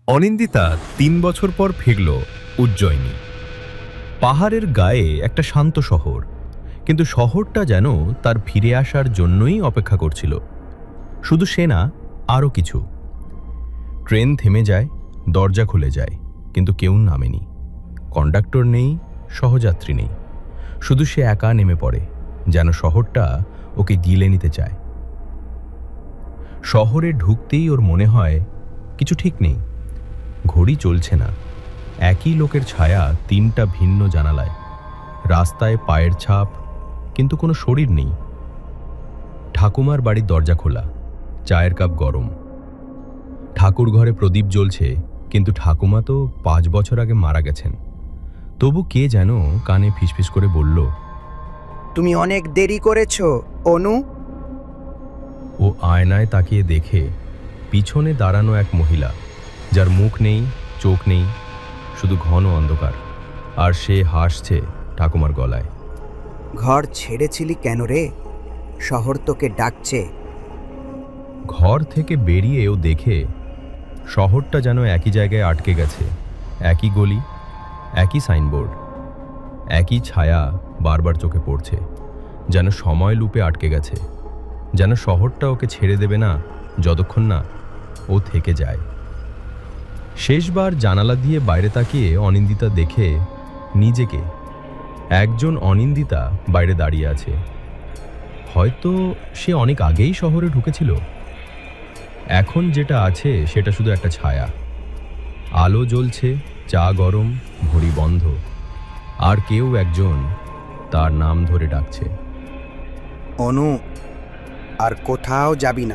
অনিন্দিতা ৩ বছর পর ফিরল উজ্জয়িনী। পাহাড়ের গায়ে একটা শান্ত শহর, কিন্তু শহরটা যেন তার ফিরে আসার জন্যই অপেক্ষা করছিল। শুধু সে না, আরও কিছু। ট্রেন থেমে যায়, দরজা খুলে যায়, কিন্তু কেউ নামেনি। কন্ডাক্টর নেই, সহযাত্রী নেই। শুধু সে একা নেমে পড়ে, যেন শহরটা ওকে গিলে নিতে চায়। শহরে ঢুকতেই ওর মনে হয় কিছু ঠিক নেই। ঘড়ি চলছে না, একই লোকের ছায়া ৩টা ভিন্ন জানালায়। রাস্তায় পায়ের ছাপ, কিন্তু কোনো শরীর নেই। ঠাকুমার বাড়ির দরজা খোলা, চায়ের কাপ গরম। ঠাকুর ঘরে প্রদীপ জ্বলছে, কিন্তু ঠাকুমা তো ৫ বছর আগে মারা গেছেন। তবু কে যেন কানে ফিসফিস করে বলল, তুমি অনেক দেরি করেছো অনু। ও আয়নায় তাকিয়ে দেখে পিছনে দাঁড়ানো এক মহিলা, যার মুখ নেই, চোখ নেই, শুধু ঘন অন্ধকার। আর সে হাসছে ঠাকুমার গলায়। ঘর ছেড়েছিলি কেন রে? শহর তোকে ডাকছে। ঘর থেকে বেরিয়ে ও দেখে শহরটা যেন একই জায়গায় আটকে গেছে। একই গলি, একই সাইনবোর্ড, একই ছায়া বারবার চোখে পড়ছে। যেন সময় লুপে আটকে গেছে, যেন শহরটা ওকে ছেড়ে দেবে না যতক্ষণ না ও থেকে যায়। শেষবার জানালা দিয়ে বাইরে তাকিয়ে অনিন্দিতা দেখে নিজেকে। একজন অনিন্দিতা বাইরে দাঁড়িয়ে আছে। হয়তো সে অনেক আগেই শহরে ঢুকেছিল। এখন যেটা আছে সেটা শুধু একটা ছায়া। আলো জ্বলছে, চা গরম, ঘড়ি বন্ধ, আর কেউ একজন তার নাম ধরে ডাকছে। অনু, আর কোথাও যাবি না।